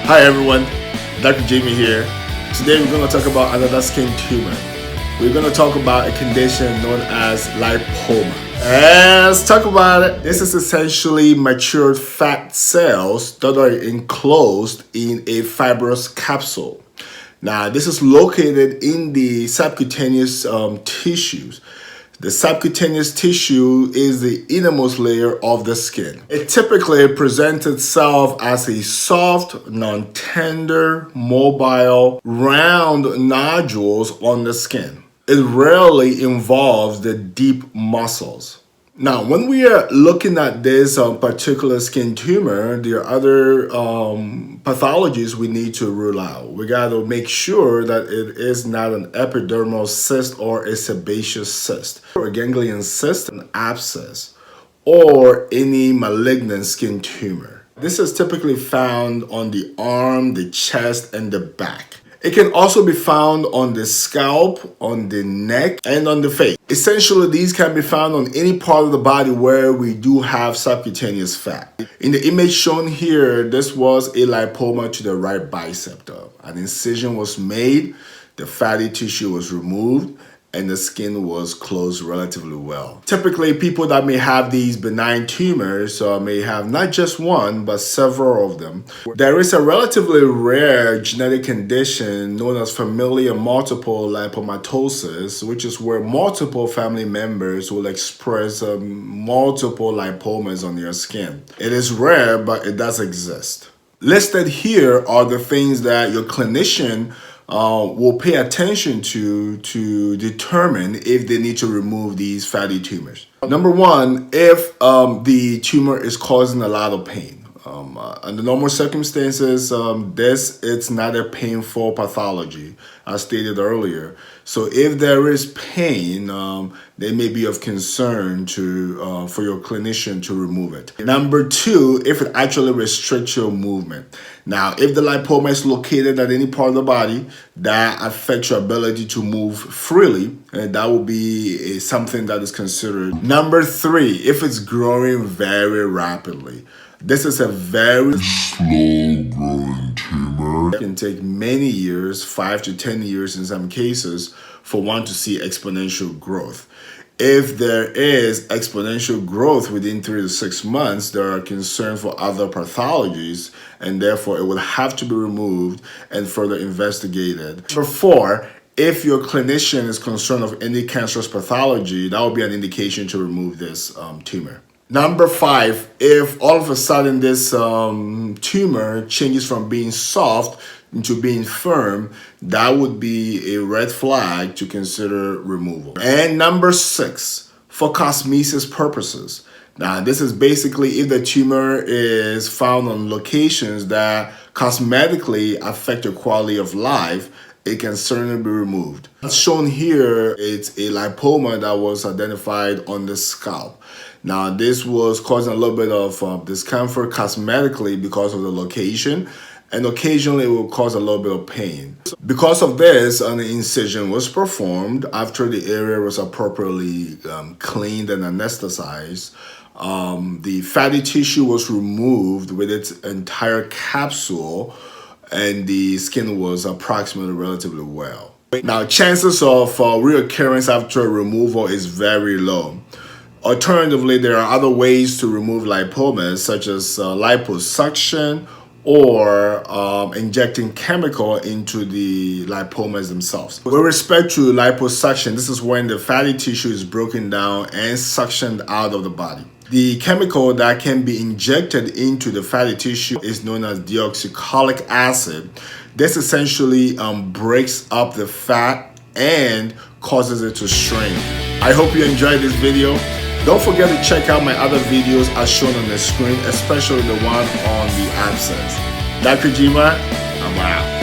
Hi everyone, Dr. Jamie here. Today we're going to talk about another skin tumor. We're going to talk about a condition known as lipoma. Let's talk about it. This is essentially matured fat cells that are enclosed in a fibrous capsule. Now, this is located in the subcutaneous tissues. The subcutaneous tissue is the innermost layer of the skin. It typically presents itself as a soft, non-tender, mobile, round nodules on the skin. It rarely involves the deep muscles. Now, when we are looking at this particular skin tumor, there are other pathologies we need to rule out. We got to make sure that it is not an epidermal cyst or a sebaceous cyst, or a ganglion cyst, an abscess, or any malignant skin tumor. This is typically found on the arm, the chest, and the back. It can also be found on the scalp, on the neck, and on the face. Essentially, these can be found on any part of the body where we do have subcutaneous fat. In the image shown here, this was a lipoma to the right bicep. An incision was made, the fatty tissue was removed, and the skin was closed relatively well. Typically, people that may have these benign tumors may have not just one, but several of them. There is a relatively rare genetic condition known as familial multiple lipomatosis, which is where multiple family members will express multiple lipomas on their skin. It is rare, but it does exist. Listed here are the things that your clinician will pay attention to determine if they need to remove these fatty tumors. Number one, if the tumor is causing a lot of pain. Under normal circumstances, it's not a painful pathology, as stated earlier. So if there is pain, they may be of concern for your clinician to remove it. Number two, if it actually restricts your movement. Now, if the lipoma is located at any part of the body that affects your ability to move freely, that will be something that is considered. Number three, if it's growing very rapidly. This is a very slow growing tumor. It can take many years, 5 to 10 years in some cases, for one to see exponential growth. If there is exponential growth within 3 to 6 months, there are concerns for other pathologies, and therefore it will have to be removed and further investigated. Number four, if your clinician is concerned of any cancerous pathology, that will be an indication to remove this tumor. Number five, if all of a sudden this tumor changes from being soft into being firm, that would be a red flag to consider removal. And number six, for cosmesis purposes. Now, this is basically if the tumor is found on locations that cosmetically affect your quality of life, it can certainly be removed. As shown here, it's a lipoma that was identified on the scalp. Now, this was causing a little bit of discomfort cosmetically because of the location, and occasionally it will cause a little bit of pain. Because of this, an incision was performed after the area was appropriately cleaned and anesthetized. The fatty tissue was removed with its entire capsule, and the skin was approximately relatively well. Now, chances of reoccurrence after removal is very low. Alternatively, there are other ways to remove lipomas, such as liposuction or injecting chemical into the lipomas themselves. With respect to liposuction, this is when the fatty tissue is broken down and suctioned out of the body. The chemical that can be injected into the fatty tissue is known as deoxycholic acid. This essentially breaks up the fat and causes it to shrink. I hope you enjoyed this video. Don't forget to check out my other videos as shown on the screen, especially the one on the abscess. Dr. Jima, I'm out.